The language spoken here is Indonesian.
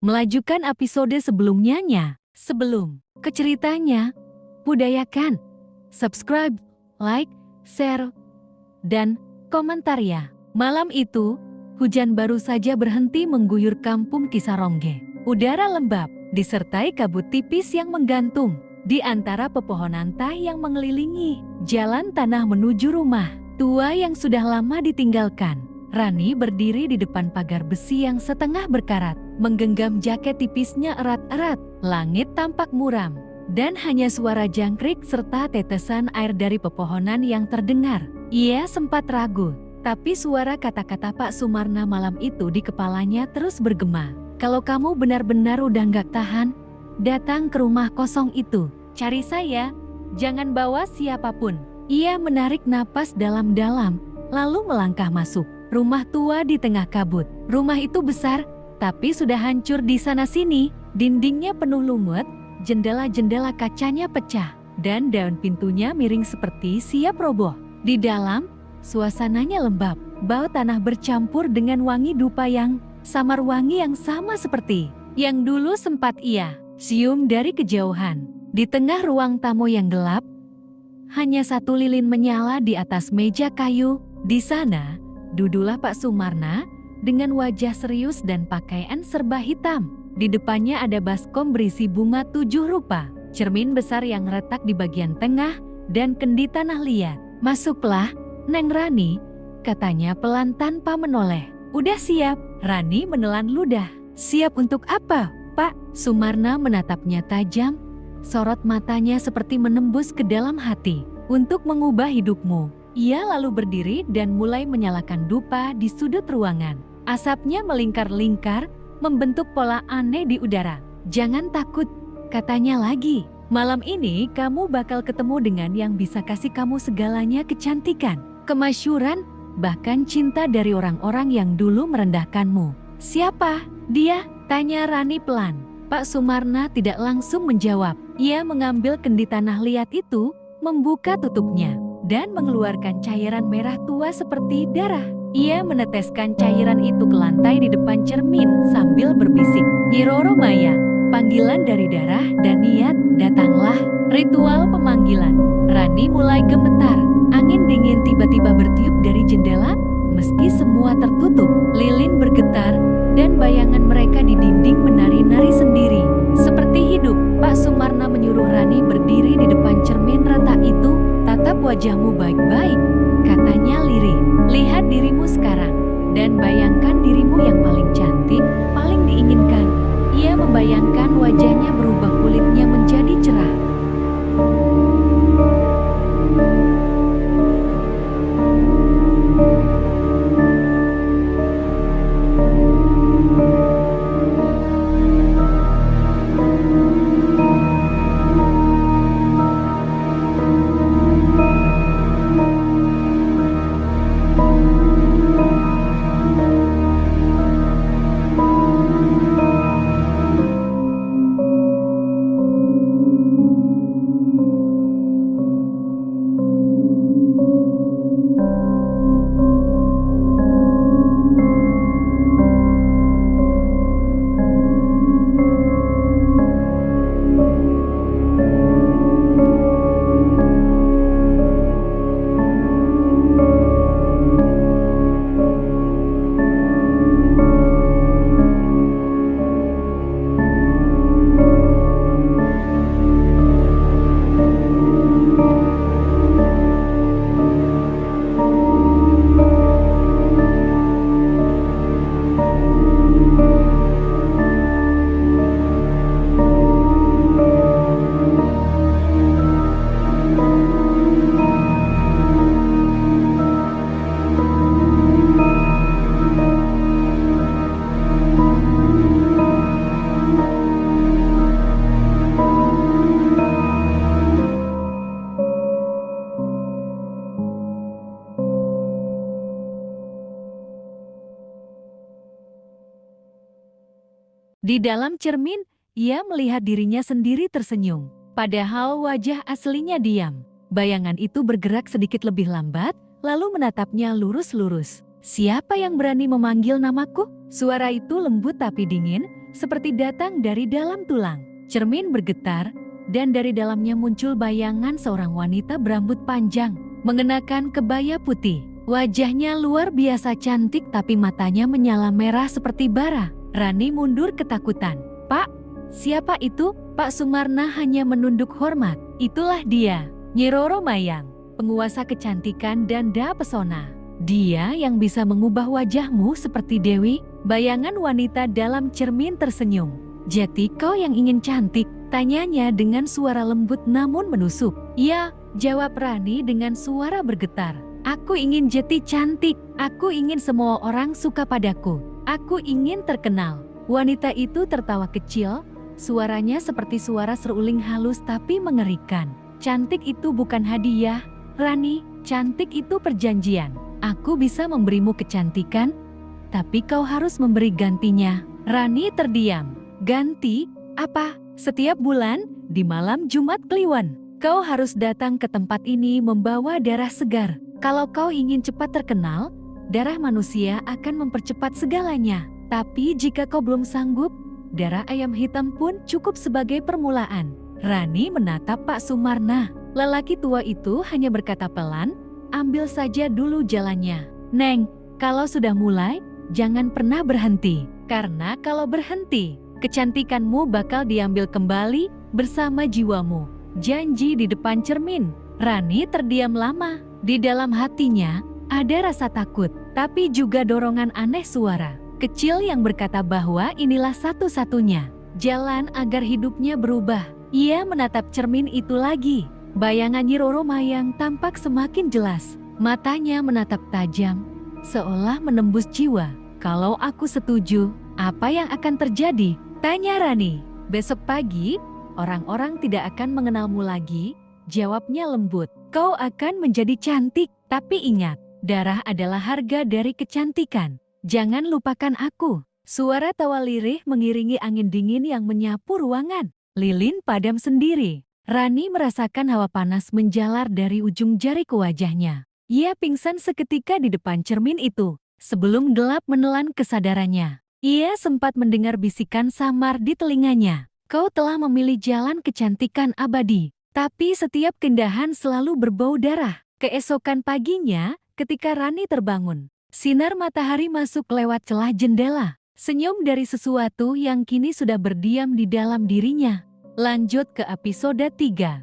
melajukan episode sebelumnya. Sebelum ke ceritanya, budayakan subscribe, like, share, dan komentar ya. Malam itu, hujan baru saja berhenti mengguyur kampung Kisarongge. Udara lembab, disertai kabut tipis yang menggantung di antara pepohonan teh yang mengelilingi jalan tanah menuju rumah tua yang sudah lama ditinggalkan. Rani berdiri di depan pagar besi yang setengah berkarat, menggenggam jaket tipisnya erat-erat. Langit tampak muram, dan hanya suara jangkrik serta tetesan air dari pepohonan yang terdengar. Ia sempat ragu, tapi suara kata-kata Pak Sumarna malam itu di kepalanya terus bergema. Kalau kamu benar-benar udah nggak tahan, datang ke rumah kosong itu. Cari saya, jangan bawa siapapun. Ia menarik napas dalam-dalam, lalu melangkah masuk. Rumah tua di tengah kabut. Rumah itu besar, tapi sudah hancur di sana-sini. Dindingnya penuh lumut, jendela-jendela kacanya pecah, dan daun pintunya miring seperti siap roboh. Di dalam, suasananya lembab. Bau tanah bercampur dengan wangi dupa yang samar, wangi yang sama seperti yang dulu sempat ia cium dari kejauhan. Di tengah ruang tamu yang gelap, hanya satu lilin menyala di atas meja kayu. Di sana, duduklah Pak Sumarna dengan wajah serius dan pakaian serba hitam. Di depannya ada baskom berisi bunga 7 rupa, cermin besar yang retak di bagian tengah, dan kendi tanah liat. Masuklah, Neng Rani, katanya pelan tanpa menoleh. Udah siap. Rani menelan ludah. Siap untuk apa, Pak? Sumarna menatapnya tajam, sorot matanya seperti menembus ke dalam hati. Untuk mengubah hidupmu. Ia lalu berdiri dan mulai menyalakan dupa di sudut ruangan. Asapnya melingkar-lingkar, membentuk pola aneh di udara. Jangan takut, katanya lagi. Malam ini kamu bakal ketemu dengan yang bisa kasih kamu segalanya: kecantikan, kemasyhuran, bahkan cinta dari orang-orang yang dulu merendahkanmu. Siapa dia? Tanya Rani pelan. Pak Sumarna tidak langsung menjawab. Ia mengambil kendi tanah liat itu, membuka tutupnya, dan mengeluarkan cairan merah tua seperti darah. Ia meneteskan cairan itu ke lantai di depan cermin sambil berbisik, "Nyi Roro Mayang." Panggilan dari darah dan niat, datanglah. Ritual pemanggilan. Rani mulai gemetar. Angin dingin tiba-tiba bertiup dari jendela, meski semua tertutup. Lilin bergetar, dan bayangan mereka di dinding menari-nari sendiri, seperti hidup. Pak Sumarna menyuruh Rani berdiri di depan cermin retak itu. "Tatap wajahmu baik-baik," katanya lirih. "Lihat dirimu sekarang, dan bayangkan dirimu yang paling cantik, paling diinginkan." Ia membayangkan wajahnya berubah, kulitnya menjadi cerah. Di dalam cermin, ia melihat dirinya sendiri tersenyum. Padahal wajah aslinya diam. Bayangan itu bergerak sedikit lebih lambat, lalu menatapnya lurus-lurus. "Siapa yang berani memanggil namaku?" Suara itu lembut tapi dingin, seperti datang dari dalam tulang. Cermin bergetar, dan dari dalamnya muncul bayangan seorang wanita berambut panjang, mengenakan kebaya putih. Wajahnya luar biasa cantik tapi matanya menyala merah seperti bara. Rani mundur ketakutan. "Pak, siapa itu?" Pak Sumarna hanya menunduk hormat. "Itulah dia, Nyi Roro Mayang, penguasa kecantikan dan da pesona. Dia yang bisa mengubah wajahmu seperti dewi." Bayangan wanita dalam cermin tersenyum. "Jadi kau yang ingin cantik?" tanyanya dengan suara lembut namun menusuk. "Ya," jawab Rani dengan suara bergetar. "Aku ingin jadi cantik. Aku ingin semua orang suka padaku. Aku ingin terkenal." Wanita itu tertawa kecil, suaranya seperti suara seruling halus tapi mengerikan. "Cantik itu bukan hadiah, Rani. Cantik itu perjanjian. Aku bisa memberimu kecantikan, tapi kau harus memberi gantinya." Rani terdiam. "Ganti? Apa?" "Setiap bulan, di malam Jumat Kliwon, kau harus datang ke tempat ini membawa darah segar. Kalau kau ingin cepat terkenal, darah manusia akan mempercepat segalanya. Tapi jika kau belum sanggup, darah ayam hitam pun cukup sebagai permulaan." Rani menatap Pak Sumarna. Lelaki tua itu hanya berkata pelan, "Ambil saja dulu jalannya, Neng. Kalau sudah mulai, jangan pernah berhenti. Karena kalau berhenti, kecantikanmu bakal diambil kembali bersama jiwamu." Janji di depan cermin. Rani terdiam lama. Di dalam hatinya ada rasa takut, tapi juga dorongan aneh, suara kecil yang berkata bahwa inilah satu-satunya jalan agar hidupnya berubah. Ia menatap cermin itu lagi. Bayangan Nyi Roro Mayang tampak semakin jelas. Matanya menatap tajam, seolah menembus jiwa. "Kalau aku setuju, apa yang akan terjadi?" tanya Rani. "Besok pagi, orang-orang tidak akan mengenalmu lagi," jawabnya lembut. "Kau akan menjadi cantik, tapi ingat, darah adalah harga dari kecantikan. Jangan lupakan aku." Suara tawa lirih mengiringi angin dingin yang menyapu ruangan. Lilin padam sendiri. Rani merasakan hawa panas menjalar dari ujung jari ke wajahnya. Ia pingsan seketika di depan cermin itu. Sebelum gelap menelan kesadarannya, ia sempat mendengar bisikan samar di telinganya. "Kau telah memilih jalan kecantikan abadi, tapi setiap keindahan selalu berbau darah." Keesokan paginya, ketika Rani terbangun, sinar matahari masuk lewat celah jendela. Senyum dari sesuatu yang kini sudah berdiam di dalam dirinya. Lanjut ke episode 3.